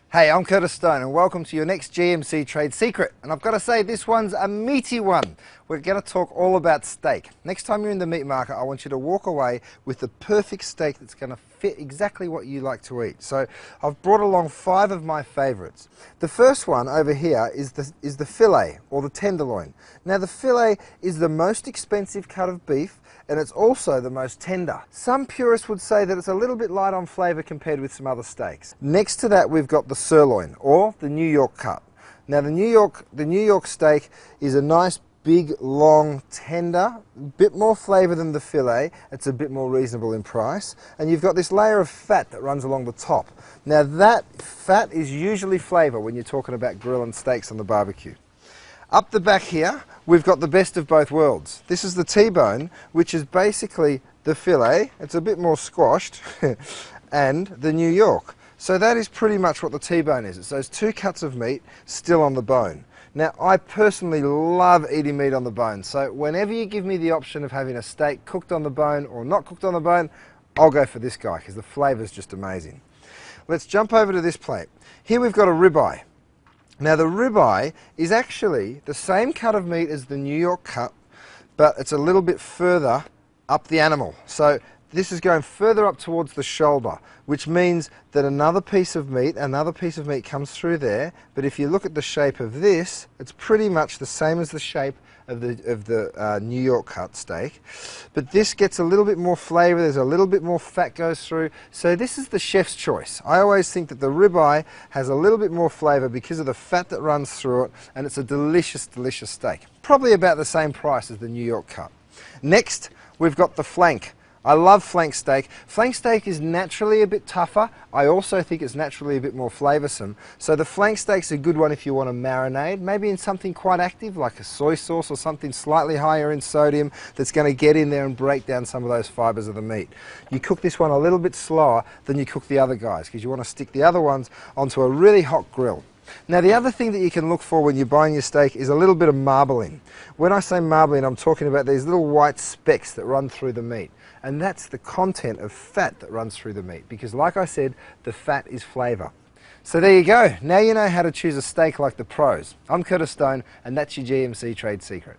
Hey, I'm Curtis Stone and welcome to your next GMC Trade Secret. And I've got to say, this one's a meaty one. We're going to talk all about steak. Next time you're in the meat market, I want you to walk away with the perfect steak that's going to fit exactly what you like to eat. So I've brought along 5 of my favorites. The first one over here is the fillet, or the tenderloin. Now the fillet is the most expensive cut of beef, and it's also the most tender. Some purists would say that it's a little bit light on flavour compared with some other steaks. Next to that, we've got the sirloin, or the New York cut. Now the New York steak is a nice big, long, tender, bit more flavour than the fillet. It's a bit more reasonable in price. And you've got this layer of fat that runs along the top. Now that fat is usually flavour when you're talking about grilling steaks on the barbecue. Up the back here, we've got the best of both worlds. This is the T-bone, which is basically the fillet. It's a bit more squashed, and the New York. So that is pretty much what the T-bone is. It's those 2 cuts of meat still on the bone. Now, I personally love eating meat on the bone, so whenever you give me the option of having a steak cooked on the bone or not cooked on the bone, I'll go for this guy because the flavour is just amazing. Let's jump over to this plate. Here we've got a ribeye. Now the ribeye is actually the same cut of meat as the New York cut, but it's a little bit further up the animal. So this is going further up towards the shoulder, which means that another piece of meat comes through there. But if you look at the shape of this, it's pretty much the same as the shape of the New York cut steak. But this gets a little bit more flavour, there's a little bit more fat goes through. So this is the chef's choice. I always think that the ribeye has a little bit more flavour because of the fat that runs through it, and it's a delicious, delicious steak. Probably about the same price as the New York cut. Next, we've got the flank. I love flank steak. Flank steak is naturally a bit tougher. I also think it's naturally a bit more flavoursome. So the flank steak's a good one if you want to marinate, maybe in something quite active like a soy sauce or something slightly higher in sodium that's going to get in there and break down some of those fibres of the meat. You cook this one a little bit slower than you cook the other guys because you want to stick the other ones onto a really hot grill. Now the other thing that you can look for when you're buying your steak is a little bit of marbling. When I say marbling, I'm talking about these little white specks that run through the meat. And that's the content of fat that runs through the meat, because like I said, the fat is flavour. So there you go. Now you know how to choose a steak like the pros. I'm Curtis Stone, and that's your GMC Trade Secret.